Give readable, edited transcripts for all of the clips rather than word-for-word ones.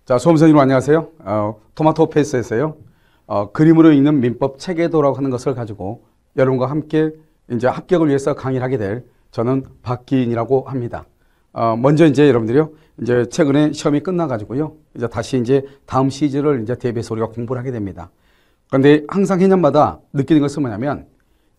자, 수험생님 안녕하세요. 토마토 페이스에서요. 그림으로 읽는 민법 체계도라고 하는 것을 가지고 여러분과 함께 이제 합격을 위해서 강의를 하게 될 저는 박기인이라고 합니다. 먼저 이제 여러분들이요. 이제 최근에 시험이 끝나가지고요. 이제 다시 이제 다음 시즌을 이제 대비해서 우리가 공부를 하게 됩니다. 그런데 항상 해년마다 느끼는 것은 뭐냐면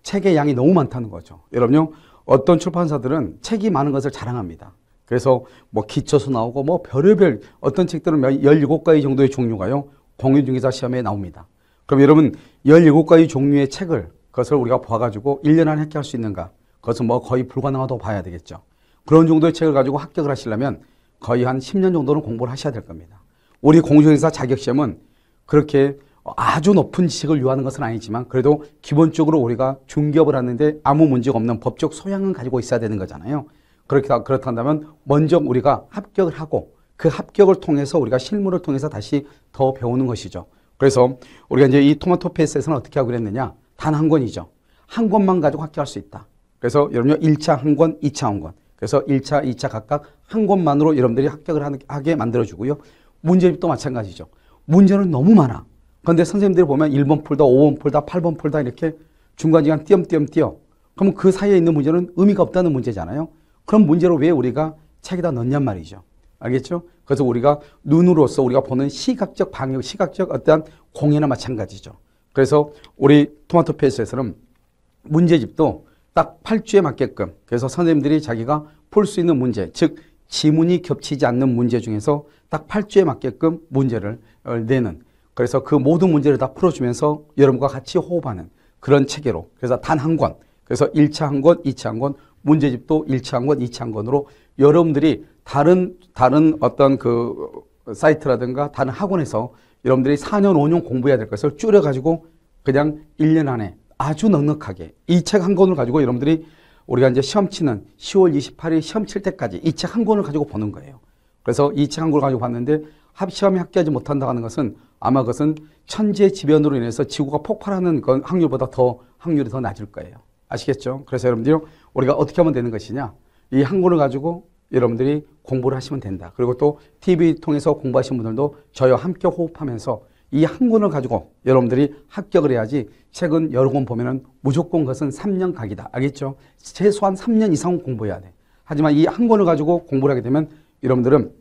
책의 양이 너무 많다는 거죠. 여러분요. 어떤 출판사들은 책이 많은 것을 자랑합니다. 그래서 뭐 기초서 나오고 뭐 별의별 어떤 책들은 17가지 정도의 종류가요. 공인중개사 시험에 나옵니다. 그럼 여러분 17가지 종류의 책을 그것을 우리가 봐가지고 1년 안에 합격할 수 있는가? 그것은 뭐 거의 불가능하다고 봐야 되겠죠. 그런 정도의 책을 가지고 합격을 하시려면 거의 한 10년 정도는 공부를 하셔야 될 겁니다. 우리 공인중개사 자격시험은 그렇게 아주 높은 지식을 요하는 것은 아니지만 그래도 기본적으로 우리가 중개업을 하는데 아무 문제가 없는 법적 소양은 가지고 있어야 되는 거잖아요. 그렇다면 먼저 우리가 합격을 하고 그 합격을 통해서 우리가 실무를 통해서 다시 더 배우는 것이죠. 그래서 우리가 이제 이 토마토 페이스에서는 어떻게 하고 그랬느냐? 단 한 권이죠. 한 권만 가지고 합격할 수 있다. 그래서 여러분요 1차 한 권, 2차 한 권. 그래서 1차, 2차 각각 한 권만으로 여러분들이 합격을 하게 만들어주고요. 문제집도 마찬가지죠. 문제는 너무 많아. 그런데 선생님들이 보면 1번 풀다, 5번 풀다, 8번 풀다 이렇게 중간중간 띄엄띄엄 띄어. 그러면 그 사이에 있는 문제는 의미가 없다는 문제잖아요. 그럼 문제를 왜 우리가 책에다 넣냔 말이죠. 알겠죠? 그래서 우리가 눈으로서 우리가 보는 시각적 방역, 시각적 어떠한 공예나 마찬가지죠. 그래서 우리 토마토 페이스에서는 문제집도 딱 8주에 맞게끔 그래서 선생님들이 자기가 풀 수 있는 문제, 즉 지문이 겹치지 않는 문제 중에서 딱 8주에 맞게끔 문제를 내는 그래서 그 모든 문제를 다 풀어주면서 여러분과 같이 호흡하는 그런 체계로 그래서 단 한 권, 그래서 1차 한 권, 2차 한 권, 문제집도 1차 한 권, 2차 한 권으로 여러분들이 다른 어떤 그 사이트라든가 다른 학원에서 여러분들이 4년, 5년 공부해야 될 것을 줄여가지고 그냥 1년 안에 아주 넉넉하게 이 책 한 권을 가지고 여러분들이 우리가 이제 시험 치는 10월 28일 시험 칠 때까지 이 책 한 권을 가지고 보는 거예요. 그래서 이 책 한 권을 가지고 봤는데 시험에 합격하지 못한다는 것은 아마 그것은 천재지변으로 인해서 지구가 폭발하는 건 확률보다 확률이 더 낮을 거예요. 아시겠죠? 그래서 여러분들이 우리가 어떻게 하면 되는 것이냐? 이 한 권을 가지고 여러분들이 공부를 하시면 된다. 그리고 또 TV 통해서 공부하시는 분들도 저희와 함께 호흡하면서 이 한 권을 가지고 여러분들이 합격을 해야지 책은 여러 권 보면은 무조건 그것은 3년 각이다. 알겠죠? 최소한 3년 이상 공부해야 돼. 하지만 이 한 권을 가지고 공부를 하게 되면 여러분들은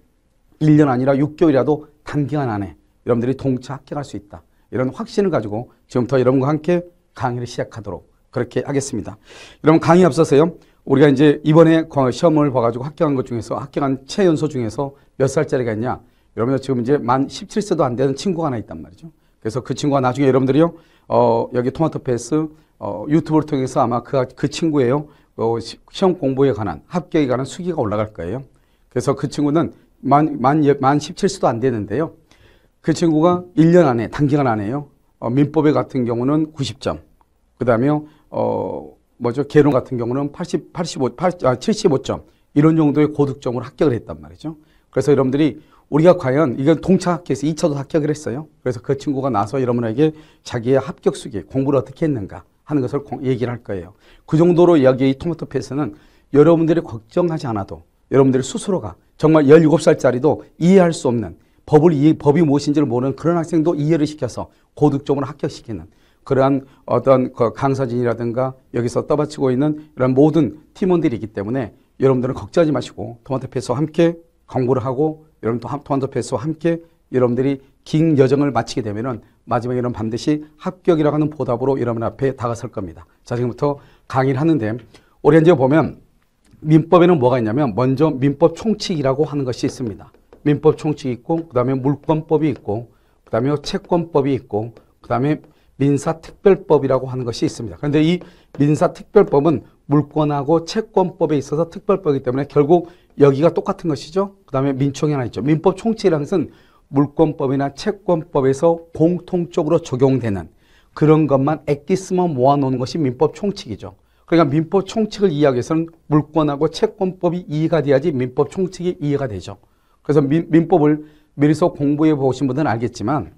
1년 아니라 6개월이라도 단기간 안에 여러분들이 동차 합격할 수 있다. 이런 확신을 가지고 지금부터 여러분과 함께 강의를 시작하도록 그렇게 하겠습니다. 여러분 강의 앞서서요. 우리가 이제 이번에 시험을 봐가지고 합격한 것 중에서 합격한 최연소 중에서 몇 살짜리가 있냐? 여러분 지금 이제 만 17세도 안 되는 친구가 하나 있단 말이죠. 그래서 그 친구가 나중에 여러분들이요. 여기 토마토 페이스 유튜브를 통해서 아마 그 친구예요. 시험 공부에 관한 합격에 관한 수기가 올라갈 거예요. 그래서 그 친구는 만 17세도 안 되는데요. 그 친구가 1년 안에 단기간 안에요. 민법에 같은 경우는 90점. 그다음에 계론 같은 경우는 75점. 이런 정도의 고득점으로 합격을 했단 말이죠. 그래서 여러분들이 우리가 과연 이건 동차 합격해서 2차도 합격을 했어요. 그래서 그 친구가 나서 여러분에게 자기의 합격 수기, 공부를 어떻게 했는가 하는 것을 얘기를 할 거예요. 그 정도로 여기 이 토마토 페이스는 여러분들이 걱정하지 않아도 여러분들이 스스로가 정말 17살짜리도 이해할 수 없는 법이 무엇인지를 모르는 그런 학생도 이해를 시켜서 고득점으로 합격시키는 그러한 어떤 강사진이라든가 여기서 떠받치고 있는 이런 모든 팀원들이 있기 때문에 여러분들은 걱정하지 마시고 토마토 페이스와 함께 공부를 하고 여러분 또 토마토 페이스와 함께 여러분들이 긴 여정을 마치게 되면은 마지막에 여러분 반드시 합격이라고 하는 보답으로 여러분 앞에 다가설 겁니다. 자, 지금부터 강의를 하는데 우리 이제 보면 민법에는 뭐가 있냐면 먼저 민법 총칙이라고 하는 것이 있습니다. 민법 총칙이 있고 그다음에 물권법이 있고 그다음에 채권법이 있고 그다음에 민사특별법이라고 하는 것이 있습니다. 그런데 이 민사특별법은 물권하고 채권법에 있어서 특별법이기 때문에 결국 여기가 똑같은 것이죠. 그 다음에 민총이 하나 있죠. 민법 총칙이라는 것은 물권법이나 채권법에서 공통적으로 적용되는 그런 것만 엑기스만 모아놓은 것이 민법 총칙이죠. 그러니까 민법 총칙을 이해하기 위해서는 물권하고 채권법이 이해가 돼야지 민법 총칙이 이해가 되죠. 그래서 민법을 미리서 공부해 보신 분들은 알겠지만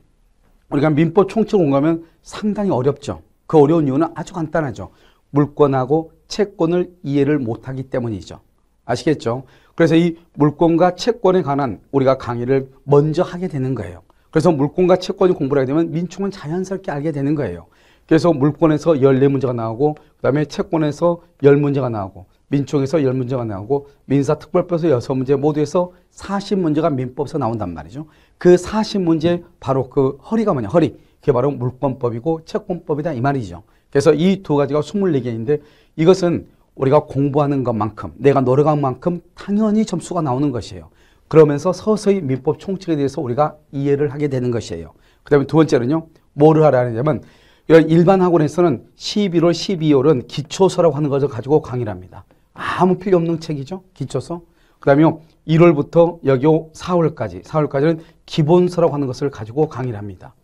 우리가 민법 총칙을 공부하면 상당히 어렵죠. 그 어려운 이유는 아주 간단하죠. 물권하고 채권을 이해를 못하기 때문이죠. 아시겠죠? 그래서 이 물권과 채권에 관한 우리가 강의를 먼저 하게 되는 거예요. 그래서 물권과 채권이 공부를 하게 되면 민총은 자연스럽게 알게 되는 거예요. 그래서 물권에서 14문제가 나오고 그 다음에 채권에서 10문제가 나오고 민총에서 10문제가 나오고 민사특별법에서 6문제 모두에서 40문제가 민법에서 나온단 말이죠. 그 40문제 바로 그 허리가 뭐냐, 허리. 그게 바로 물권법이고 채권법이다 이 말이죠. 그래서 이 두 가지가 24개인데 이것은 우리가 공부하는 것만큼 내가 노력한 만큼 당연히 점수가 나오는 것이에요. 그러면서 서서히 민법 총칙에 대해서 우리가 이해를 하게 되는 것이에요. 그 다음에 두 번째는요. 뭐를 하라냐면 일반 학원에서는 11월, 12월은 기초서라고 하는 것을 가지고 강의를 합니다. 아무 필요 없는 책이죠. 기초서. 그 다음에 1월부터 여기 4월까지는 기본서라고 하는 것을 가지고 강의를 합니다.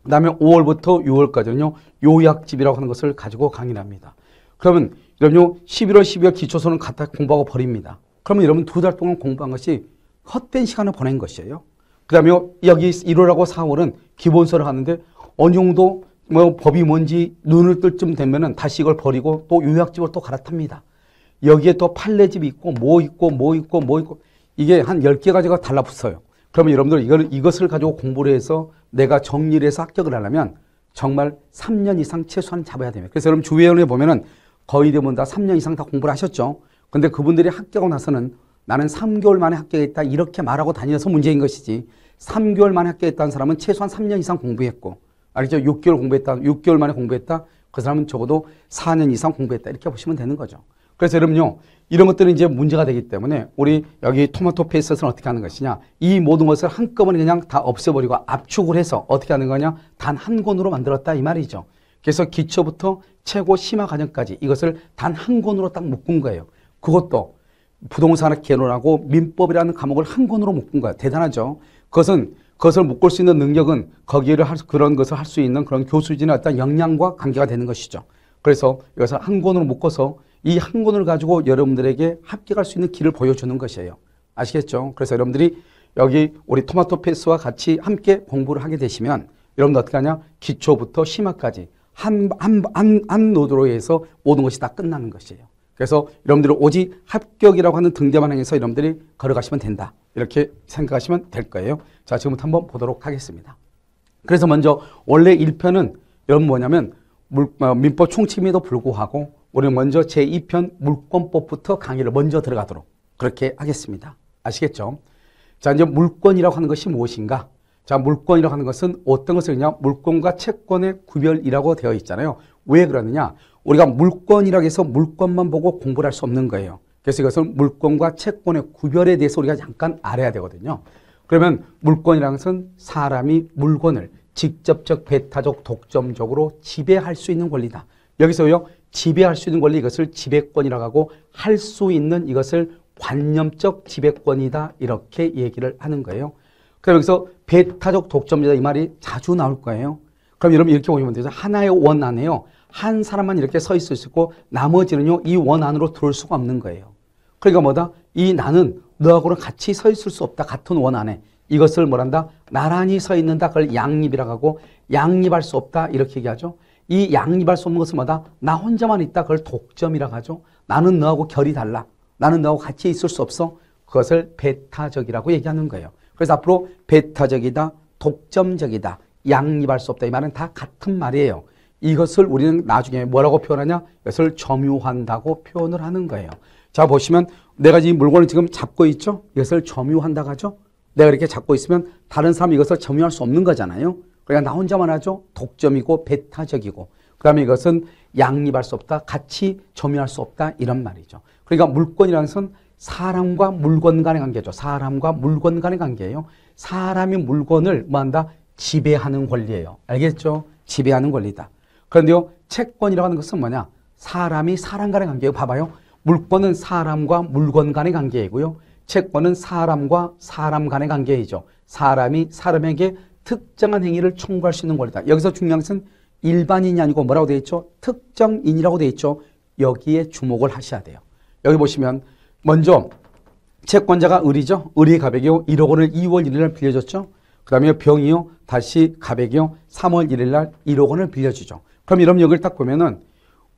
그 다음에 5월부터 6월까지는요. 요약집이라고 하는 것을 가지고 강의를 합니다. 그러면 여러분요 11월, 12월 기초서는 갖다 공부하고 버립니다. 그러면 여러분 2달 동안 공부한 것이 헛된 시간을 보낸 것이에요. 그 다음에 여기 1월하고 4월은 기본서를 하는데 어느 정도 뭐 법이 뭔지 눈을 뜰 쯤 되면은 다시 이걸 버리고 또 요약집을 또 갈아탑니다. 여기에 또 판례집이 있고 뭐 있고 이게 한 10개 가지가 달라붙어요. 그러면 여러분들 이것을 가지고 공부를 해서 내가 정리를 해서 합격을 하려면 정말 3년 이상 최소한 잡아야 됩니다. 그래서 여러분 주회원에 보면은 거의 대부분 다 3년 이상 다 공부를 하셨죠. 근데 그분들이 합격하고 나서는 나는 3개월 만에 합격했다 이렇게 말하고 다녀서 문제인 것이지 3개월 만에 합격했다는 사람은 최소한 3년 이상 공부했고 알겠죠? 6개월 만에 공부했다. 그 사람은 적어도 4년 이상 공부했다. 이렇게 보시면 되는 거죠. 그래서 여러분요, 이런 것들은 이제 문제가 되기 때문에 우리 여기 토마토 페이스에서는 어떻게 하는 것이냐. 이 모든 것을 한꺼번에 그냥 다 없애버리고 압축을 해서 어떻게 하는 거냐. 단 한 권으로 만들었다. 이 말이죠. 그래서 기초부터 최고 심화 과정까지 이것을 단 한 권으로 딱 묶은 거예요. 그것도 부동산학 개론하고 민법이라는 과목을 한 권으로 묶은 거예요. 대단하죠. 그것을 묶을 수 있는 능력은 그런 것을 할 수 있는 그런 교수진의 어떤 역량과 관계가 되는 것이죠. 그래서 이것을 한 권으로 묶어서 이 한 권을 가지고 여러분들에게 합격할 수 있는 길을 보여주는 것이에요. 아시겠죠? 그래서 여러분들이 여기 우리 토마토 패스와 같이 함께 공부를 하게 되시면 여러분들 어떻게 하냐? 기초부터 심화까지 한 노드로 해서 모든 것이 다 끝나는 것이에요. 그래서 여러분들이 오직 합격이라고 하는 등대만 향해서 여러분들이 걸어가시면 된다. 이렇게 생각하시면 될 거예요. 자, 지금부터 한번 보도록 하겠습니다. 그래서 먼저 원래 1편은 여러분 뭐냐면 민법 총칙임에도 불구하고 우리는 먼저 제2편 물권법부터 강의를 먼저 들어가도록 그렇게 하겠습니다. 아시겠죠? 자, 이제 물권이라고 하는 것이 무엇인가? 자, 물권이라고 하는 것은 어떤 것을 그냥 물권과 채권의 구별이라고 되어 있잖아요. 왜 그러느냐? 우리가 물권이라고 해서 물권만 보고 공부를 할 수 없는 거예요. 그래서 이것은 물권과 채권의 구별에 대해서 우리가 잠깐 알아야 되거든요. 그러면 물권이라는 것은 사람이 물건을 직접적, 배타적, 독점적으로 지배할 수 있는 권리다. 여기서요, 지배할 수 있는 권리 이것을 지배권이라고 하고 할 수 있는 이것을 관념적 지배권이다. 이렇게 얘기를 하는 거예요. 그럼 여기서 배타적 독점이다 이 말이 자주 나올 거예요. 그럼 여러분 이렇게 보시면 되죠. 하나의 원 안에요. 한 사람만 이렇게 서 있을 수 있고 나머지는요. 이 원 안으로 들어올 수가 없는 거예요. 그러니까 뭐다? 이 나는 너하고는 같이 서 있을 수 없다. 같은 원 안에. 이것을 뭐란다? 나란히 서 있는다. 그걸 양립이라고 하고 양립할 수 없다. 이렇게 얘기하죠. 이 양립할 수 없는 것은 뭐다? 나 혼자만 있다. 그걸 독점이라고 하죠. 나는 너하고 결이 달라. 나는 너하고 같이 있을 수 없어. 그것을 배타적이라고 얘기하는 거예요. 그래서 앞으로 배타적이다, 독점적이다, 양립할 수 없다. 이 말은 다 같은 말이에요. 이것을 우리는 나중에 뭐라고 표현하냐? 이것을 점유한다고 표현을 하는 거예요. 자, 보시면 내가 이 물건을 지금 잡고 있죠? 이것을 점유한다고 하죠? 내가 이렇게 잡고 있으면 다른 사람이 이것을 점유할 수 없는 거잖아요. 그러니까 나 혼자만 하죠? 독점이고 배타적이고. 그 다음에 이것은 양립할 수 없다, 같이 점유할 수 없다. 이런 말이죠. 그러니까 물건이라는 것은 사람과 물건 간의 관계죠. 사람과 물건 간의 관계예요. 사람이 물건을 뭐한다? 지배하는 권리예요. 알겠죠? 지배하는 권리다. 그런데요, 채권이라고 하는 것은 뭐냐? 사람이 사람 간의 관계예요. 봐봐요. 물건은 사람과 물건 간의 관계이고요. 채권은 사람과 사람 간의 관계이죠. 사람이 사람에게 특정한 행위를 청구할 수 있는 권리다. 여기서 중요한 것은 일반인이 아니고 뭐라고 되어 있죠? 특정인이라고 되어 있죠. 여기에 주목을 하셔야 돼요. 여기 보시면 먼저 채권자가 을이죠. 을이 가백이요. 1억 원을 2월 1일 날 빌려줬죠. 그 다음에 병이요. 다시 가백이요. 3월 1일 날 1억 원을 빌려주죠. 그럼 여러분 여기를 딱 보면은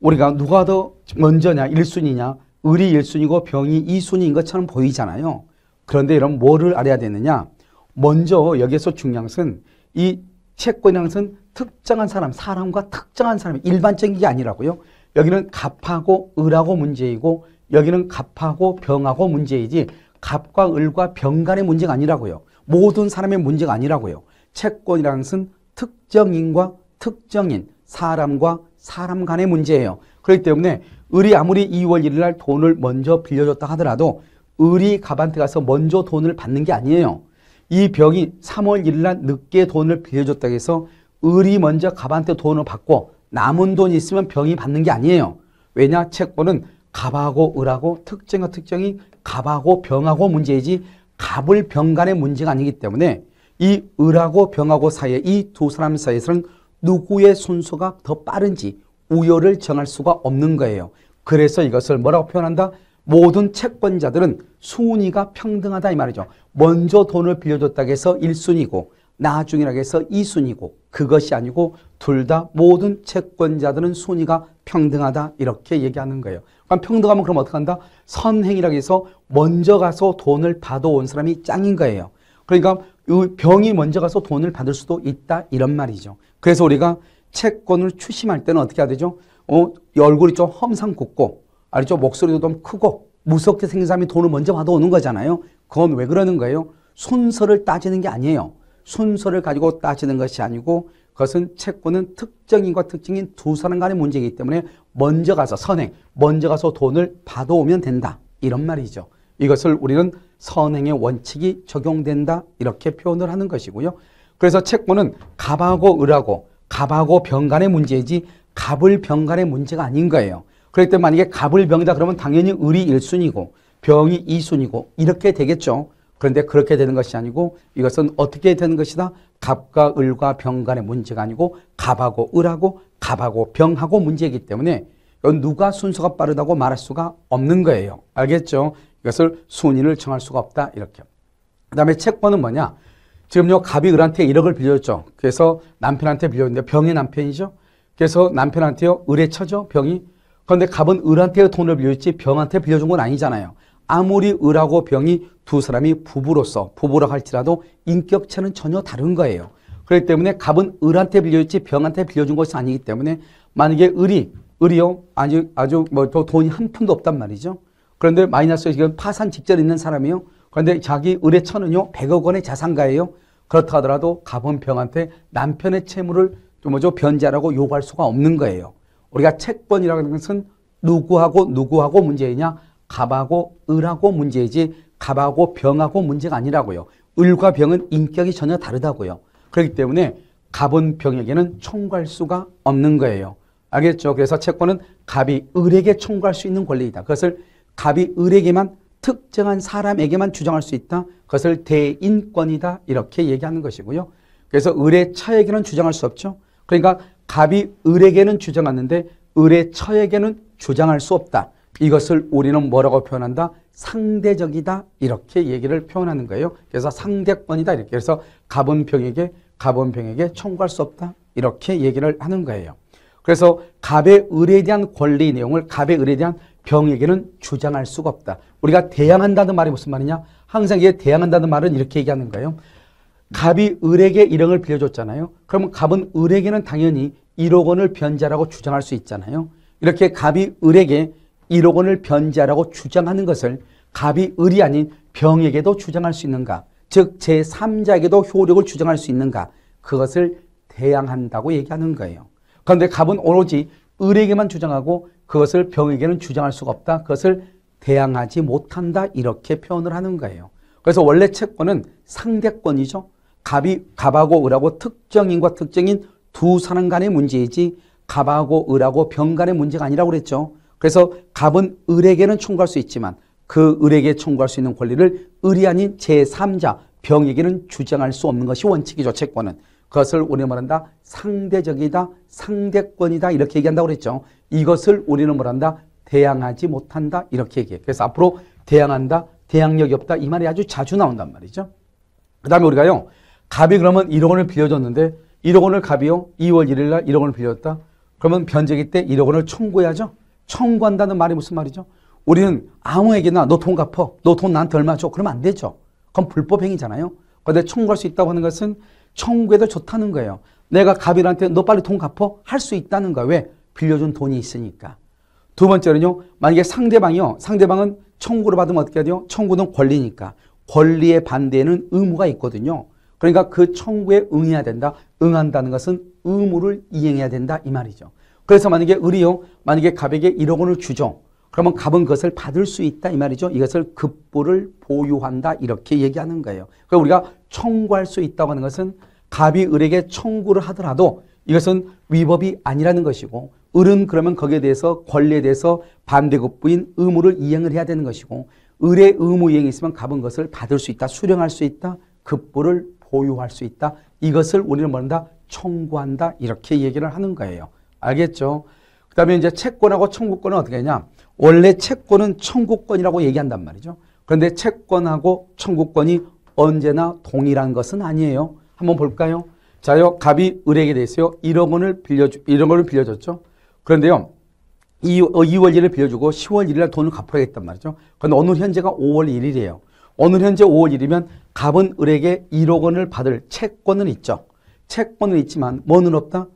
우리가 누가 더 먼저냐, 1순위냐, 을이 1순위고 병이 2순위인 것처럼 보이잖아요. 그런데 이런 뭐를 알아야 되느냐? 먼저 여기에서 중요한 것은 이 채권이라는 것은 특정한 사람, 사람과 특정한 사람이 일반적인 게 아니라고요. 여기는 갑하고 을하고 문제이고 여기는 갑하고 병하고 문제이지 갑과 을과 병 간의 문제가 아니라고요. 모든 사람의 문제가 아니라고요. 채권이라는 것은 특정인과 특정인, 사람과 사람 간의 문제예요. 그렇기 때문에 을이 아무리 2월 1일 날 돈을 먼저 빌려줬다 하더라도 을이 갑한테 가서 먼저 돈을 받는 게 아니에요. 이 병이 3월 1일 날 늦게 돈을 빌려줬다고 해서 을이 먼저 갑한테 돈을 받고 남은 돈이 있으면 병이 받는 게 아니에요. 왜냐? 채권은 갑하고 을하고 특정과 특정이 갑하고 병하고 문제이지 갑을 병 간의 문제가 아니기 때문에 이 을하고 병하고 사이에 이 두 사람 사이에서는 누구의 순서가 더 빠른지 우열을 정할 수가 없는 거예요. 그래서 이것을 뭐라고 표현한다? 모든 채권자들은 순위가 평등하다 이 말이죠. 먼저 돈을 빌려줬다고 해서 1순위고 나중이라고 해서 2순위고 그것이 아니고 둘 다 모든 채권자들은 순위가 평등하다 이렇게 얘기하는 거예요. 그럼 평등하면 그럼 어떻게 한다? 선행이라고 해서 먼저 가서 돈을 받아온 사람이 짱인 거예요. 그러니까 병이 먼저 가서 돈을 받을 수도 있다 이런 말이죠. 그래서 우리가 채권을 추심할 때는 어떻게 해야 되죠? 얼굴이 좀 험상궂고 알죠? 목소리도 좀 크고 무섭게 생긴 사람이 돈을 먼저 받아오는 거잖아요. 그건 왜 그러는 거예요? 순서를 따지는 게 아니에요. 순서를 가지고 따지는 것이 아니고 그것은 채권은 특정인과 특정인 두 사람 간의 문제이기 때문에 먼저 가서 선행, 먼저 가서 돈을 받아오면 된다. 이런 말이죠. 이것을 우리는 선행의 원칙이 적용된다. 이렇게 표현을 하는 것이고요. 그래서 채권은 갑하고 을하고 갑하고 병 간의 문제이지 갑을 병 간의 문제가 아닌 거예요. 그렇기 때문에 만약에 갑을 병이다 그러면 당연히 을이 1순위고 병이 2순위고 이렇게 되겠죠. 그런데 그렇게 되는 것이 아니고 이것은 어떻게 되는 것이다? 갑과 을과 병 간의 문제가 아니고 갑하고 을하고 갑하고 병하고 문제이기 때문에 이건 누가 순서가 빠르다고 말할 수가 없는 거예요. 알겠죠? 이것을 순위를 정할 수가 없다. 이렇게. 그 다음에 채권은 뭐냐? 지금요 갑이 을한테 1억을 빌려줬죠. 그래서 남편한테 빌려줬는데 병의 남편이죠. 그래서 남편한테요 을에 쳐죠 병이. 그런데 갑은 을한테 돈을 빌려줬지 병한테 빌려준 건 아니잖아요. 아무리 을하고 병이 두 사람이 부부라 할지라도 인격체는 전혀 다른 거예요. 그렇기 때문에 갑은 을한테 빌려줬지 병한테 빌려준 것이 아니기 때문에 만약에 을이요 아주 뭐 돈이 한 푼도 없단 말이죠. 그런데 마이너스 지금 파산 직전에 있는 사람이요. 그런데 자기 을의 처는요 100억 원의 자산가예요. 그렇다 하더라도 갑은 병한테 남편의 채무를 변제하라고 요구할 수가 없는 거예요. 우리가 채권이라는 것은 누구하고 문제이냐? 갑하고 을하고 문제이지 갑하고 병하고 문제가 아니라고요. 을과 병은 인격이 전혀 다르다고요. 그렇기 때문에 갑은 병에게는 청구할 수가 없는 거예요. 알겠죠? 그래서 채권은 갑이 을에게 청구할 수 있는 권리이다. 그것을 갑이 을에게만 특정한 사람에게만 주장할 수 있다. 그것을 대인권이다. 이렇게 얘기하는 것이고요. 그래서 을의 처에게는 주장할 수 없죠. 그러니까 갑이 을에게는 주장하는데 을의 처에게는 주장할 수 없다. 이것을 우리는 뭐라고 표현한다? 상대적이다. 이렇게 얘기를 표현하는 거예요. 그래서 상대권이다. 이렇게. 그래서 갑은 병에게 청구할 수 없다. 이렇게 얘기를 하는 거예요. 그래서 갑의 을에 대한 권리 내용을 갑의 을에 대한 병에게는 주장할 수가 없다. 우리가 대항한다는 말이 무슨 말이냐? 항상 이게 대항한다는 말은 이렇게 얘기하는 거예요. 갑이 을에게 1억을 빌려줬잖아요. 그러면 갑은 을에게는 당연히 1억 원을 변제하라고 주장할 수 있잖아요. 이렇게 갑이 을에게 1억 원을 변제하라고 주장하는 것을 갑이 을이 아닌 병에게도 주장할 수 있는가? 즉 제3자에게도 효력을 주장할 수 있는가? 그것을 대항한다고 얘기하는 거예요. 그런데 갑은 오로지 을에게만 주장하고 그것을 병에게는 주장할 수가 없다. 그것을 대항하지 못한다. 이렇게 표현을 하는 거예요. 그래서 원래 채권은 상대권이죠. 갑하고 을하고 특정인과 특정인 두 사람 간의 문제이지 갑하고 을하고 병 간의 문제가 아니라고 그랬죠. 그래서 갑은 을에게는 청구할 수 있지만 그 을에게 청구할 수 있는 권리를 을이 아닌 제3자 병에게는 주장할 수 없는 것이 원칙이죠. 채권은. 그것을 우리는 말한다. 상대적이다. 상대권이다. 이렇게 얘기한다고 그랬죠. 이것을 우리는 말한다. 대항하지 못한다. 이렇게 얘기해요. 그래서 앞으로 대항한다. 대항력이 없다. 이 말이 아주 자주 나온단 말이죠. 그 다음에 우리가요. 갑이 그러면 1억 원을 빌려줬는데 1억 원을 갑이요. 2월 1일 날 1억 원을 빌려줬다. 그러면 변제기 때 1억 원을 청구해야죠. 청구한다는 말이 무슨 말이죠? 우리는 아무에게나 너 돈 갚어. 너 돈 나한테 얼마 줘. 그러면 안 되죠. 그건 불법행위잖아요. 그런데 청구할 수 있다고 하는 것은 청구에도 좋다는 거예요. 내가 갑이한테 너 빨리 돈 갚어. 할 수 있다는 거야. 왜? 빌려준 돈이 있으니까. 두 번째는요. 만약에 상대방은 청구를 받으면 어떻게 해야 돼요? 청구는 권리니까. 권리의 반대에는 의무가 있거든요. 그러니까 그 청구에 응해야 된다. 응한다는 것은 의무를 이행해야 된다 이 말이죠. 그래서 만약에 만약에 갑에게 1억 원을 주죠. 그러면 갑은 그것을 받을 수 있다 이 말이죠. 이것을 급부를 보유한다 이렇게 얘기하는 거예요. 그러니까 우리가 청구할 수 있다고 하는 것은 갑이 을에게 청구를 하더라도 이것은 위법이 아니라는 것이고, 을은 그러면 거기에 대해서 권리에 대해서 반대급부인 의무를 이행을 해야 되는 것이고, 을의 의무 이행이 있으면 갑은 그것을 받을 수 있다, 수령할 수 있다, 급부를 보유할 수 있다. 이것을 우리는 뭐한다? 청구한다 이렇게 얘기를 하는 거예요. 알겠죠? 그 다음에 이제 채권하고 청구권은 어떻게 하냐? 원래 채권은 청구권이라고 얘기한단 말이죠. 그런데 채권하고 청구권이 언제나 동일한 것은 아니에요. 한번 볼까요? 자요, 갑이 을에게 대해서요 1억 원을 빌려줬죠. 그런데요, 2월 1일 빌려주고 10월 1일 날 돈을 갚아야겠단 말이죠. 그런데 오늘 현재가 5월 1일이에요. 오늘 현재 5월 1일이면 갑은 을에게 1억 원을 받을 채권은 있죠. 채권은 있지만 뭐는 없다?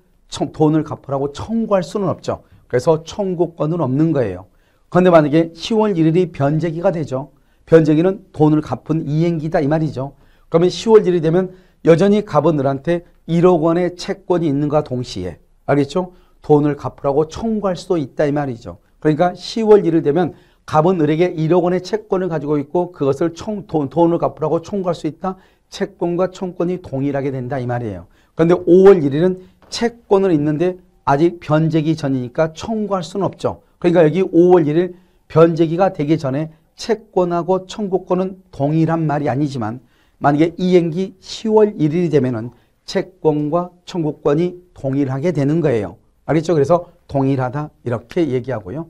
돈을 갚으라고 청구할 수는 없죠. 그래서 청구권은 없는 거예요. 그런데 만약에 10월 1일이 변제기가 되죠. 변제기는 돈을 갚은 이행기다 이 말이죠. 그러면 10월 1일이 되면 여전히 갑은 을한테 1억 원의 채권이 있는가 동시에, 알겠죠? 돈을 갚으라고 청구할 수도 있다 이 말이죠. 그러니까 10월 1일 되면 갑은 을에게 1억 원의 채권을 가지고 있고 그것을 돈을 갚으라고 청구할 수 있다. 채권과 청구권이 동일하게 된다 이 말이에요. 그런데 5월 1일은 채권은 있는데 아직 변제기 전이니까 청구할 수는 없죠. 그러니까 여기 5월 1일 변제기가 되기 전에 채권하고 청구권은 동일한 말이 아니지만 만약에 이행기 10월 1일이 되면은 채권과 청구권이 동일하게 되는 거예요. 알겠죠? 그래서 동일하다 이렇게 얘기하고요.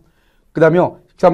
그 다음에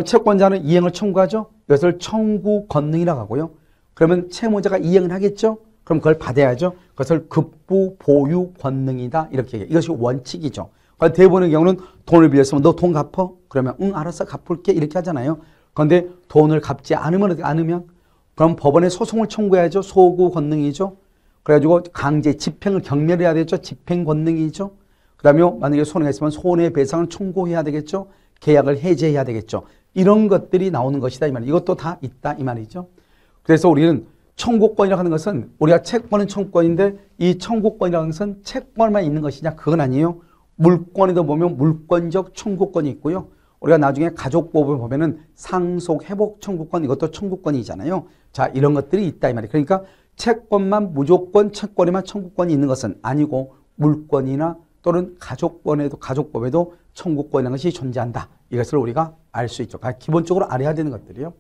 채권자는 이행을 청구하죠. 이것을 청구 권능이라고 하고요. 그러면 채무자가 이행을 하겠죠. 그럼 그걸 받아야죠. 그것을 급부 보유 권능이다 이렇게 얘기해요. 이것이 원칙이죠. 대부분의 경우는 돈을 빌렸으면 너 돈 갚어? 그러면 응 알았어 갚을게 이렇게 하잖아요. 그런데 돈을 갚지 않으면 그럼 법원에 소송을 청구해야죠. 소구 권능이죠. 그래가지고 강제 집행을 경멸해야 되죠. 집행 권능이죠. 그 다음에 만약에 손해가 있으면 손해배상을 청구해야 되겠죠. 계약을 해제해야 되겠죠. 이런 것들이 나오는 것이다 이 말이에요. 이것도 다 있다 이 말이죠. 그래서 우리는 청구권이라고 하는 것은 우리가 채권은 청구권인데 이 청구권이라는 것은 채권만 있는 것이냐 그건 아니에요. 물권에도 보면 물권적 청구권이 있고요. 우리가 나중에 가족법을 보면은 상속 회복 청구권 이것도 청구권이잖아요. 자 이런 것들이 있다 이 말이에요. 그러니까 채권만 무조건 채권에만 청구권이 있는 것은 아니고 물권이나 또는 가족법에도 청구권이라는 것이 존재한다. 이것을 우리가 알 수 있죠. 기본적으로 알아야 되는 것들이요.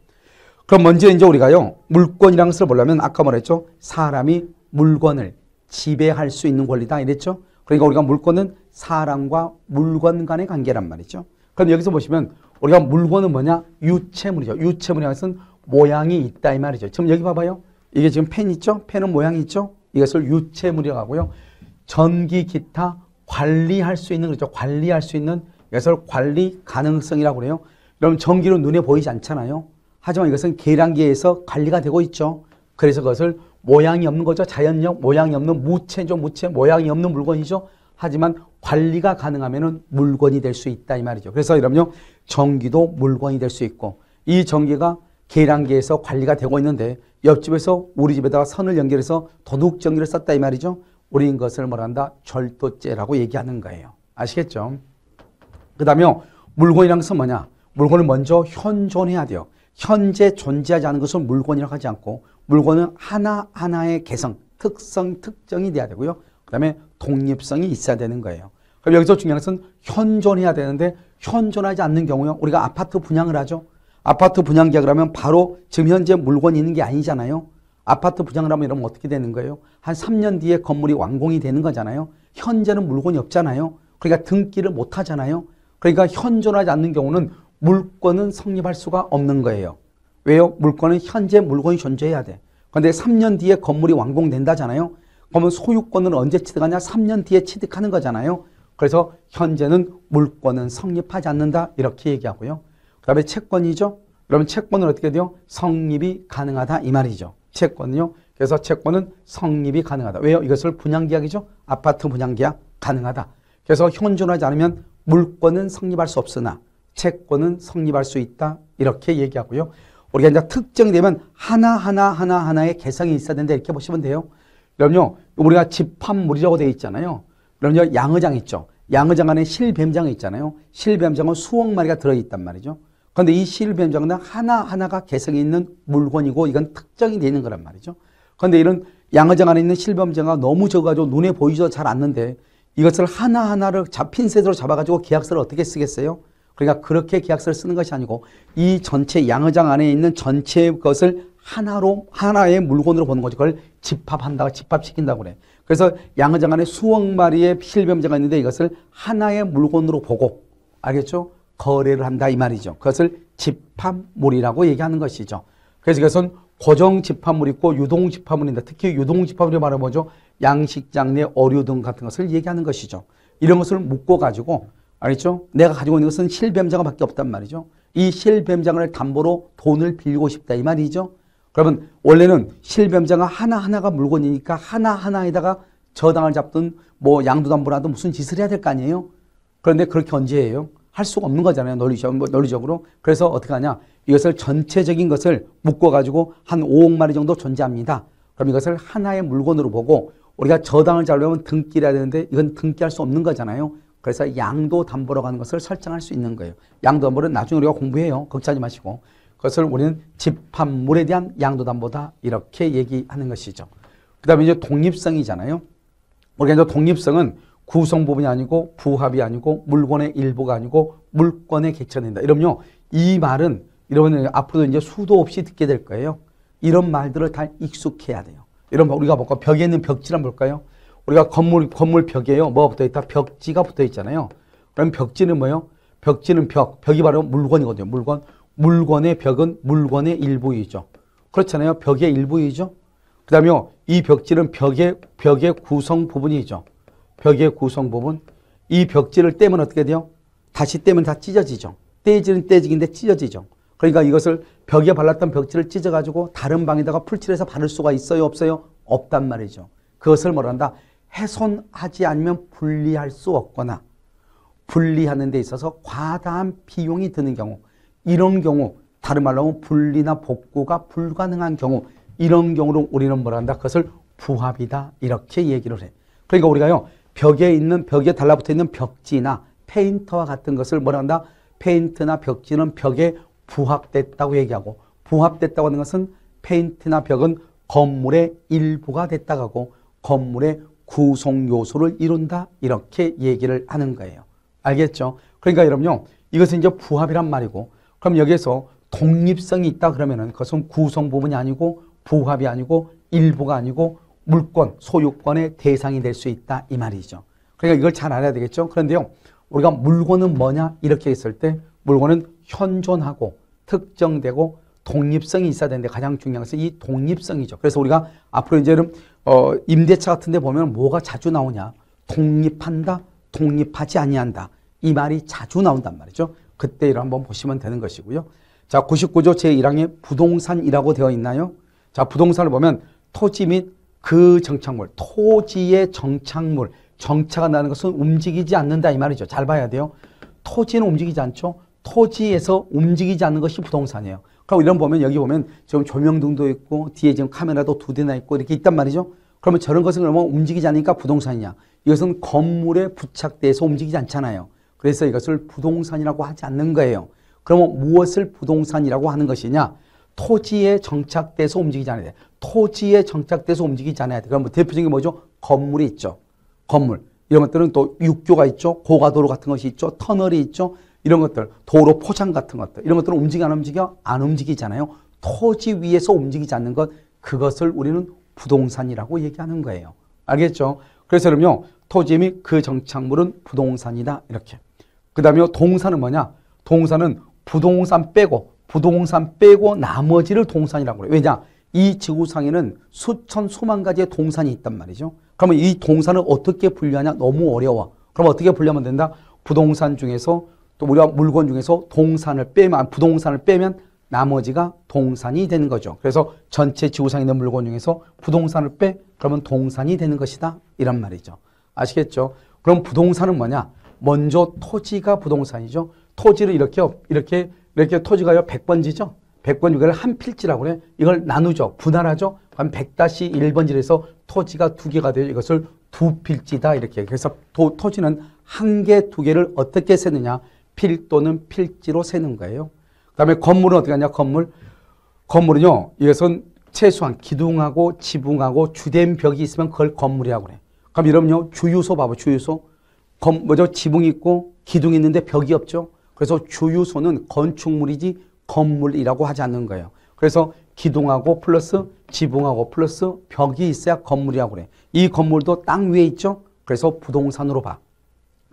그럼 먼저 이제 우리가요 물권이라는 것을 보려면 아까 말했죠. 사람이 물건을 지배할 수 있는 권리다 이랬죠. 그러니까 우리가 물권은 사람과 물건 간의 관계란 말이죠. 그럼 여기서 보시면 우리가 물건은 뭐냐? 유체물이죠. 유체물이라는 것은 모양이 있다 이 말이죠. 지금 여기 봐봐요. 이게 지금 펜 있죠? 펜은 모양이 있죠? 이것을 유체물이라고 하고요. 전기 기타 관리할 수 있는 거죠. 관리할 수 있는 이것을 관리 가능성이라고 그래요. 그럼 전기는 눈에 보이지 않잖아요. 하지만 이것은 계량기에서 관리가 되고 있죠. 그래서 그것을 모양이 없는 거죠. 자연력 모양이 없는 무체죠. 무체 모양이 없는 물건이죠. 하지만 관리가 가능하면 물건이 될 수 있다 이 말이죠. 그래서 여러분요 전기도 물건이 될 수 있고 이 전기가 계량기에서 관리가 되고 있는데 옆집에서 우리 집에다가 선을 연결해서 도둑 전기를 썼다 이 말이죠. 우리는 그것을 뭐란다? 절도죄라고 얘기하는 거예요. 아시겠죠? 그 다음에 물건이라는 것은 뭐냐? 물건을 먼저 현존해야 돼요. 현재 존재하지 않은 것은 물건이라고 하지 않고 물건은 하나하나의 개성, 특성, 특정이 돼야 되고요. 그 다음에 독립성이 있어야 되는 거예요. 그럼 여기서 중요한 것은 현존해야 되는데 현존하지 않는 경우요. 우리가 아파트 분양을 하죠. 아파트 분양 계약을 하면 바로 지금 현재 물건이 있는 게 아니잖아요. 아파트 분양을 하면 이러면 어떻게 되는 거예요? 한 3년 뒤에 건물이 완공이 되는 거잖아요. 현재는 물건이 없잖아요. 그러니까 등기를 못 하잖아요. 그러니까 현존하지 않는 경우는 물건은 성립할 수가 없는 거예요. 왜요? 물건은 현재 물건이 존재해야 돼. 그런데 3년 뒤에 건물이 완공된다잖아요. 그러면 소유권은 언제 취득하냐? 3년 뒤에 취득하는 거잖아요. 그래서 현재는 물건은 성립하지 않는다 이렇게 얘기하고요. 그다음에 채권이죠. 그러면 채권은 어떻게 돼요? 성립이 가능하다 이 말이죠. 채권은요. 그래서 채권은 성립이 가능하다. 왜요? 이것을 분양계약이죠. 아파트 분양계약 가능하다. 그래서 현존하지 않으면 물권은 성립할 수 없으나 채권은 성립할 수 있다. 이렇게 얘기하고요. 우리가 이제 특정이 되면 하나하나의 개성이 있어야 된다. 이렇게 보시면 돼요. 그럼요. 우리가 집합물이라고 되어 있잖아요. 그럼요. 양의장 있죠. 양의장 안에 실뱀장이 있잖아요. 실뱀장은 수억 마리가 들어있단 말이죠. 그런데 이 실뱀장은 하나하나가 개성이 있는 물건이고 이건 특정이 되어 있는 거란 말이죠. 그런데 이런 양의장 안에 있는 실뱀장가 너무 적어가지고 눈에 보이지도 잘 않는데 이것을 하나하나를 핀셋으로 잡아가지고 계약서를 어떻게 쓰겠어요? 그러니까 그렇게 계약서를 쓰는 것이 아니고 이 전체 양의장 안에 있는 전체 것을 하나의 물건으로 보는 거죠. 그걸 집합시킨다고 그래. 그래서 양의장 안에 수억 마리의 실뱀장가 있는데 이것을 하나의 물건으로 보고, 알겠죠? 거래를 한다 이 말이죠. 그것을 집합물이라고 얘기하는 것이죠. 그래서 이것은 고정 집합물이 있고 유동 집합물인데 특히 유동 집합물이 말하면 뭐죠? 양식, 장례, 어류 등 같은 것을 얘기하는 것이죠. 이런 것을 묶어가지고, 알겠죠? 내가 가지고 있는 것은 실뱀장어밖에 없단 말이죠. 이 실뱀장어를 담보로 돈을 빌리고 싶다 이 말이죠. 그러면 원래는 실뱀장어 하나하나가 물건이니까 하나하나에다가 저당을 잡든 뭐 양도담보라도 무슨 짓을 해야 될 거 아니에요. 그런데 그렇게 언제 해요? 할 수가 없는 거잖아요. 논리적으로. 그래서 어떻게 하냐? 이것을 전체적인 것을 묶어가지고 한 5억 마리 정도 존재합니다. 그럼 이것을 하나의 물건으로 보고 우리가 저당을 잡으려면 등기를 해야 되는데 이건 등기할 수 없는 거잖아요. 그래서 양도담보라고 하는 것을 설정할 수 있는 거예요. 양도담보는 나중에 우리가 공부해요. 걱정하지 마시고. 그것을 우리는 집합물에 대한 양도담보다 이렇게 얘기하는 것이죠. 그 다음에 이제 독립성이잖아요. 우리가 이제 독립성은 구성 부분이 아니고 부합이 아니고 물건의 일부가 아니고 물권에 객체된다. 이러면요. 이 말은 여러분 앞으로도 이제 수도 없이 듣게 될 거예요. 이런 말들을 다 익숙해야 돼요. 이런 우리가 볼까 벽에 있는 벽지를 한번 볼까요? 우리가 건물 벽에요. 뭐가 붙어 있다? 벽지가 붙어 있잖아요. 그럼 벽지는 뭐예요? 벽지는 벽이 바로 물건이거든요. 물건의 벽은 물건의 일부이죠. 그렇잖아요. 벽의 일부이죠. 그 다음에 이 벽지는 벽의 구성 부분이죠. 벽의 구성 부분. 이 벽지를 떼면 어떻게 돼요? 다시 떼면 다 찢어지죠. 떼지는 떼지긴데 찢어지죠. 그러니까 이것을 벽에 발랐던 벽지를 찢어가지고 다른 방에다가 풀칠해서 바를 수가 있어요? 없어요? 없단 말이죠. 그것을 뭐라 한다? 훼손하지 않으면 분리할 수 없거나 분리하는 데 있어서 과다한 비용이 드는 경우, 이런 경우, 다른 말로 하면 분리나 복구가 불가능한 경우, 이런 경우로 우리는 뭐라 한다? 그것을 부합이다. 이렇게 얘기를 해. 그러니까 우리가요, 벽에 달라붙어 있는 벽지나 페인트와 같은 것을 뭐라 한다? 페인트나 벽지는 벽에 부합됐다고 얘기하고, 부합됐다고 하는 것은 페인트나 벽은 건물의 일부가 됐다고 하고 건물의 구성 요소를 이룬다. 이렇게 얘기를 하는 거예요. 알겠죠? 그러니까 여러분요, 이것은 이제 부합이란 말이고, 그럼 여기에서 독립성이 있다 그러면은 그것은 구성 부분이 아니고 부합이 아니고 일부가 아니고 물권, 소유권의 대상이 될 수 있다 이 말이죠. 그러니까 이걸 잘 알아야 되겠죠. 그런데요, 우리가 물건은 뭐냐 이렇게 했을 때 물건은 현존하고 특정되고 독립성이 있어야 되는데 가장 중요한 것은 이 독립성이죠. 그래서 우리가 앞으로 이제는 임대차 같은 데 보면 뭐가 자주 나오냐? 독립한다, 독립하지 아니한다. 이 말이 자주 나온단 말이죠. 그때를 한번 보시면 되는 것이고요. 자, 99조 제1항에 부동산이라고 되어 있나요? 자, 부동산을 보면 토지 및 그 정착물, 토지의 정착물, 정차가 나는 것은 움직이지 않는다 이 말이죠. 잘 봐야 돼요. 토지는 움직이지 않죠. 토지에서 움직이지 않는 것이 부동산이에요. 그럼 이런 보면 여기 보면 지금 조명등도 있고 뒤에 지금 카메라도 2대나 있고 이렇게 있단 말이죠. 그러면 저런 것은 그러면 움직이지 않으니까 부동산이냐. 이것은 건물에 부착돼서 움직이지 않잖아요. 그래서 이것을 부동산이라고 하지 않는 거예요. 그러면 무엇을 부동산이라고 하는 것이냐? 토지에 정착돼서 움직이지 않아야 돼. 토지에 정착돼서 움직이지 않아야 돼. 그럼 뭐 대표적인 게 뭐죠? 건물이 있죠. 건물. 이런 것들은 또 육교가 있죠. 고가도로 같은 것이 있죠. 터널이 있죠. 이런 것들, 도로 포장 같은 것들. 이런 것들은 움직여 안 움직여? 안 움직이잖아요. 토지 위에서 움직이지 않는 것, 그것을 우리는 부동산이라고 얘기하는 거예요. 알겠죠? 그래서 그러면 토지 및 그 정착물은 부동산이다. 이렇게. 그 다음에 동산은 뭐냐? 동산은 부동산 빼고 나머지를 동산이라고 그래요. 왜냐? 이 지구상에는 수천 수만 가지의 동산이 있단 말이죠. 그러면 이 동산을 어떻게 분류하냐? 너무 어려워. 그럼 어떻게 분류하면 된다? 부동산 중에서 또 우리가 물건 중에서 동산을 빼면, 부동산을 빼면 나머지가 동산이 되는 거죠. 그래서 전체 지구상에 있는 물건 중에서 부동산을 빼, 그러면 동산이 되는 것이다. 이란 말이죠. 아시겠죠? 그럼 부동산은 뭐냐? 먼저 토지가 부동산이죠. 토지를 이렇게 토지가요, 100번지죠? 100번 이걸 한 필지라고 그래. 이걸 나누죠. 분할하죠. 그럼 100-1번지에서 토지가 두 개가 돼요. 이것을 두 필지다. 이렇게. 그래서 토지는 한 개, 두 개를 어떻게 세느냐? 필 또는 필지로 세는 거예요. 그 다음에 건물은 어떻게 하냐? 건물은요, 이것은 최소한 기둥하고 지붕하고 주된 벽이 있으면 그걸 건물이라고 그래. 그럼 여러분요, 주유소 봐봐, 주유소. 지붕이 있고 기둥이 있는데 벽이 없죠. 그래서 주유소는 건축물이지 건물이라고 하지 않는 거예요. 그래서 기둥하고 플러스 지붕하고 플러스 벽이 있어야 건물이라고 그래. 이 건물도 땅 위에 있죠. 그래서 부동산으로 봐.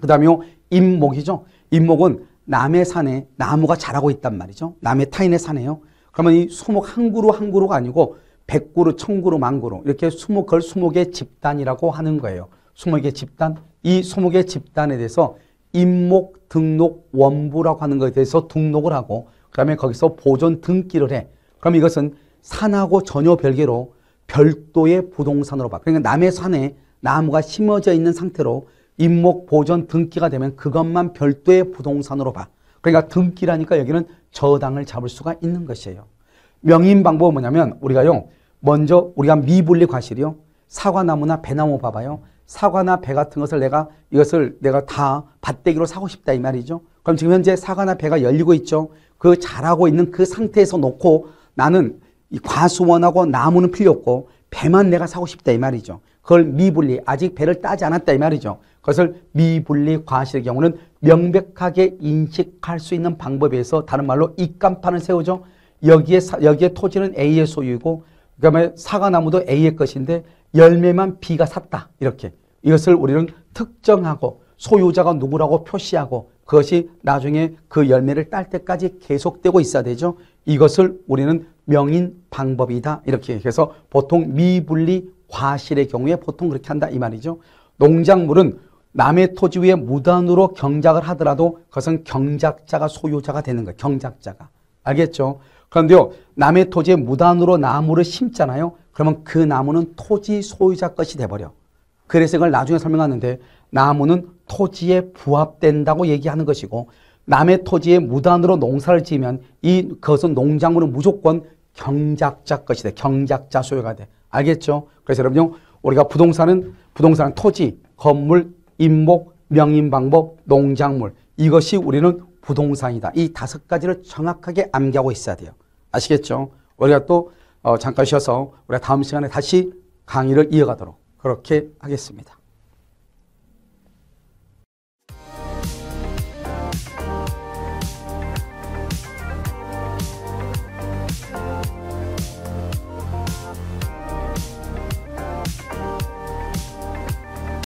그 다음에요, 임목이죠. 임목은 남의 산에 나무가 자라고 있단 말이죠. 남의 타인의 산에요. 그러면 이 수목 한 그루 한 그루가 아니고 100그루, 1000그루, 10,000그루 이렇게 그걸 수목의 집단이라고 하는 거예요. 수목의 집단. 이 수목의 집단에 대해서 임목, 등록, 원부라고 하는 것에 대해서 등록을 하고 그 다음에 거기서 보존 등기를 해. 그럼 이것은 산하고 전혀 별개로 별도의 부동산으로 봐. 그러니까 남의 산에 나무가 심어져 있는 상태로 임목, 보존, 등기가 되면 그것만 별도의 부동산으로 봐. 그러니까 등기라니까 여기는 저당을 잡을 수가 있는 것이에요. 명인 방법은 뭐냐면 먼저 우리가 미분리 과실이요. 사과나무나 배나무 봐봐요. 사과나 배 같은 것을 내가 다 밭대기로 사고 싶다 이 말이죠. 그럼 지금 현재 사과나 배가 열리고 있죠. 그 자라고 있는 그 상태에서 놓고 나는 이 과수원하고 나무는 필요 없고 배만 내가 사고 싶다 이 말이죠. 그걸 미분리, 아직 배를 따지 않았다 이 말이죠. 그것을 미분리 과실의 경우는 명백하게 인식할 수 있는 방법에 의해서 다른 말로 입간판을 세우죠. 여기에 토지는 A의 소유이고 그다음에 사과나무도 A의 것인데 열매만 B가 샀다. 이렇게. 이것을 우리는 특정하고 소유자가 누구라고 표시하고 그것이 나중에 그 열매를 딸 때까지 계속되고 있어야 되죠. 이것을 우리는 명인 방법이다. 이렇게 해서 보통 미분리 과실의 경우에 보통 그렇게 한다 이 말이죠. 농작물은 남의 토지 위에 무단으로 경작을 하더라도 그것은 경작자가 소유자가 되는 거예요. 경작자가. 알겠죠? 그런데요, 남의 토지에 무단으로 나무를 심잖아요. 그러면 그 나무는 토지 소유자 것이 돼버려. 그래서 이걸 나중에 설명하는데 나무는 토지에 부합된다고 얘기하는 것이고 남의 토지에 무단으로 농사를 지으면 그것은 농작물은 무조건 경작자 것이 돼. 경작자 소유가 돼. 알겠죠? 그래서 여러분요, 우리가 부동산은 토지, 건물, 임목, 명인방법, 농작물 이것이 우리는 부동산이다. 이 5가지를 정확하게 암기하고 있어야 돼요. 아시겠죠? 우리가 또 잠깐 쉬어서 우리가 다음 시간에 다시 강의를 이어가도록 그렇게 하겠습니다.